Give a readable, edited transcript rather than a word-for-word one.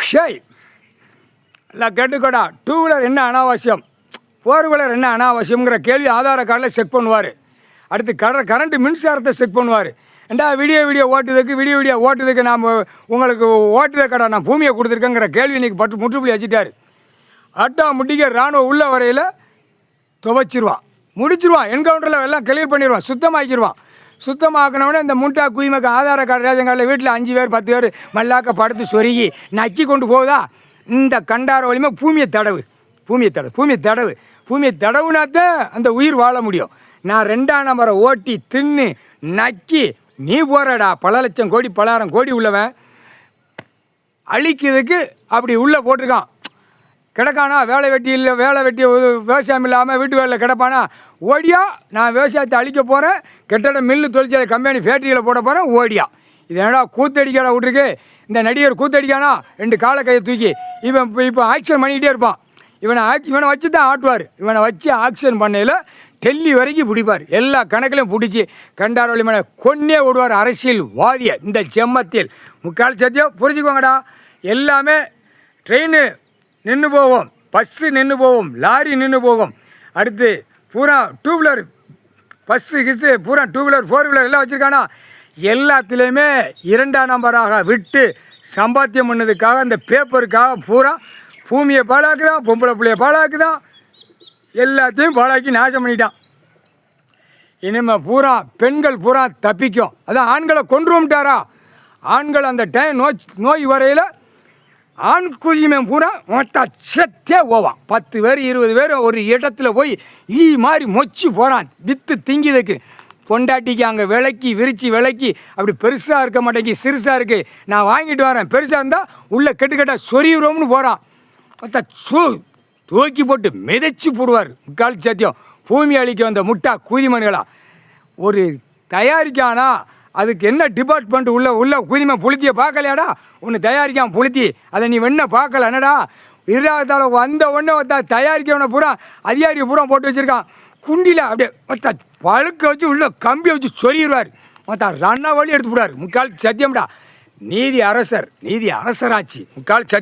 ஷேய் இல்லை கேட்டுக்கோடா, two wheeler என்ன அனாவசியம், four wheeler என்ன அனாவசியம்ங்கிற கேள்வி ஆதார கார்டில் செக் பண்ணுவார். அடுத்து கரண்ட்டு மின்சாரத்தை செக் பண்ணுவார். ஏண்டா வீடியோ ஓட்டுறதுக்கு நாம் உங்களுக்கு ஓட்டுத கடை நான் பூமியை கொடுத்துருக்கேங்கிற கேள்வி இன்றைக்கி முற்றுப்புள்ளி வச்சுட்டார். ஆட்டோமேட்டிக்காக இராணுவ உள்ள வரையில் துவைச்சிருவான், முடிச்சிருவான், என்கவுண்டரில் எல்லாம் கிளியர் பண்ணிடுவான், சுத்தமாக்கிடுவான். சுத்தமாக்கினவுடனே இந்த முட்டா குயிமக்க ஆதார கார்டு ரேஷன் கார்டில் வீட்டில் 5 பேர் 10 பேர் மல்லாக்க படுத்து சொருகி நக்கி கொண்டு போகுதா, இந்த கண்டார வலிமை பூமியை தடவுனாத்தான் அந்த உயிர் வாழ முடியும். நான் 2ஆம் நம்பரை ஓட்டி தின்னு நக்கி நீ போகிறடா, பல லட்சம் கோடி பலாயிரம் கோடி உள்ளவன் அழிக்கிறதுக்கு அப்படி உள்ளே போட்டிருக்கான். கிடக்கானா வேலை வெட்டி விவசாயம் இல்லாமல் வீட்டு வேலையில் கிடப்பானா, ஓடியா நான் விவசாயத்தை அழிக்க போகிறேன், கெட்டட மில்லு தொழிற்சாலை கம்பெனி ஃபேக்ட்ரியில் போட போகிறேன், ஓடியா. இது என்னடா கூத்தடிக்காடா விட்ருக்கு, இந்த நடிகர் கூத்தடிக்கானா 2 காலை கையை தூக்கி இப்போ ஆக்ஷன் பண்ணிக்கிட்டே இருப்பான். இவனை வச்சு தான் ஆட்டுவார். இவனை வச்சு ஆக்ஷன் பண்ணையில் டெல்லி வரைக்கும் பிடிப்பார், எல்லா கணக்கிலையும் பிடிச்சி கண்டார வலிமனை கொன்னே விடுவார் அரசியல்வாதியை. இந்த செம்மத்தில் முக்கால் சத்தியம் புரிஞ்சுக்கோங்கடா. எல்லாமே ட்ரெயின் நின்று போவோம், பஸ்ஸு நின்று போவோம், லாரி நின்று போகும். அடுத்து பூரா டூ வீலர் பஸ்ஸு பூரா டூ வீலர் 4 வீலர் எல்லாம் வச்சுருக்கானா, எல்லாத்துலேயுமே 2ஆம் நம்பராக விட்டு சம்பாத்தியம் பண்ணதுக்காக அந்த பேப்பருக்காக பூரா பூமியை பாழாக்குதான், பொம்பளை பிள்ளைய பாழாக்குதான், எல்லாத்தையும் பாழாக்கி நாசம் பண்ணிட்டான். இனிமேல் பூரா பெண்கள் பூரா தப்பிக்கும். அதான் ஆண்களை கொன்றுட்டாரா, ஆண்கள் அந்த டைம் நோய் வரையில் ஆண் குதிமை பூரா செத்தே போவான். 10 பேர் 20 பேர் ஒரு இடத்துல போய் மாதிரி மொச்சு போகிறான் விற்று திங்கிதுக்கு. பொண்டாட்டிக்கு அங்கே விரித்து அப்படி பெருசாக இருக்க மாட்டேங்கி, சிறுசாக இருக்குது, நான் வாங்கிட்டு வரேன், பெருசாக இருந்தால் உள்ளே கெட்டால் சொரியுறோம்னு போகிறான். தூக்கி போட்டு மிதைச்சி போடுவார். முக்கால் சத்தியம் பூமி அழிக்க வந்த முட்டா குதிமன்களா. ஒரு தயாரிக்கானா அதுக்கு என்ன டிபார்ட்மெண்ட் உள்ள குதிமை புளுத்தியை பார்க்கலையாடா, ஒன்று தயாரிக்காம புளுத்தி அதை நீ வெண்ண பார்க்கல என்னடா. 2ஆவதால் வந்த ஒன்றை தயாரிக்கவனை பூரா அதிகாரியை பூரா போட்டு வச்சுருக்கான். குண்டியில் அப்படியே பழுக்க வச்சு உள்ள கம்பியை வச்சு சொரிடுவார். ரன்னா வழி எடுத்து போடுவார். முக்கால் சத்தியம்டா. நீதி அரசராட்சி முக்கால் சத்தியம்.